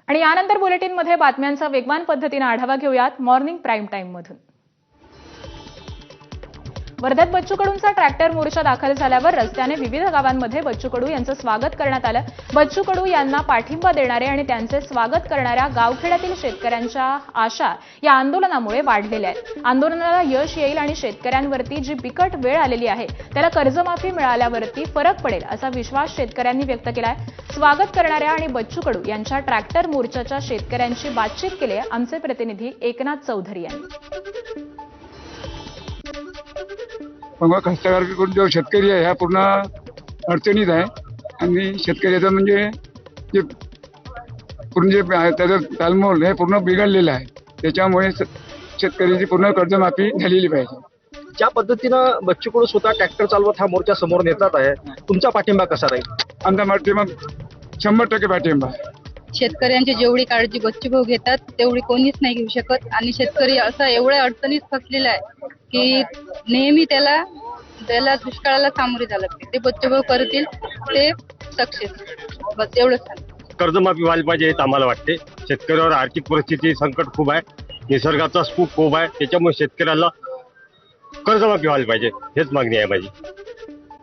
आणि यानंतर बुलेटिनमध्ये बातम्यांचा वेगवान पद्धतीने आढावा घेऊयात मॉर्निंग प्राईम टाईम मधून। वर्ध्यात बच्चू कडूंचा ट्रॅक्टर मोर्चा दाखल झाल्यावर रस्त्याने विविध गावांमध्ये बच्चू कडू यांचं स्वागत करण्यात आलं। बच्चू कडू यांना पाठिंबा देणारे आणि त्यांचे स्वागत करणाऱ्या गावखेड्यातील शेतकऱ्यांच्या आशा या आंदोलनामुळे वाढलेल्या आहेत। आंदोलनाला यश येईल आणि शेतकऱ्यांवरती जी बिकट वेळ आलेली आहे त्याला कर्जमाफी मिळाल्यावरती फरक पडेल असा विश्वास शेतकऱ्यांनी व्यक्त केलाय। स्वागत करणाऱ्या आणि बच्चू कडू यांच्या ट्रॅक्टर मोर्चाच्या शेतकऱ्यांची बातचीत केली आहे आमचे प्रतिनिधी एकनाथ चौधरी यांनी। कष्टकरी जो शेतकरी आहे ह्या पूर्ण अडचणीत आहे आणि शेतकऱ्याचं म्हणजे जे पूर्ण जे त्याचं तालमोल हे पूर्ण बिघडलेलं आहे। त्याच्यामुळे शेतकऱ्याची पूर्ण कर्जमाफी झालेली पाहिजे। ज्या पद्धतीनं बच्चू कडू स्वतः ट्रॅक्टर चालवत हा मोर्चा समोर नेतात आहे, तुमचा पाठिंबा कसा राहील? आमचा पाठिंबा 100% पाठिंबा। शेतकऱ्यांची जेवढी काळजी बच्चू भाऊ घेतात तेवढी कोणीच नाही घेऊ शकत आणि शेतकरी असा एवढ्या अडचणीत फसलेला आहे की नेहमी त्याला दुष्काळाला सामोरे जावं लागते। ते बच्चू भाऊ करतील ते सक्सेस, बस एवढंच। कर्जमाफी व्हायला पाहिजे हेच आम्हाला वाटते। शेतकऱ्यावर आर्थिक परिस्थिती संकट खूप आहे, निसर्गाचा स्कूप खूप आहे, त्याच्यामुळे शेतकऱ्याला कर्जमाफी व्हायला पाहिजे हेच मागणी आहे माझी।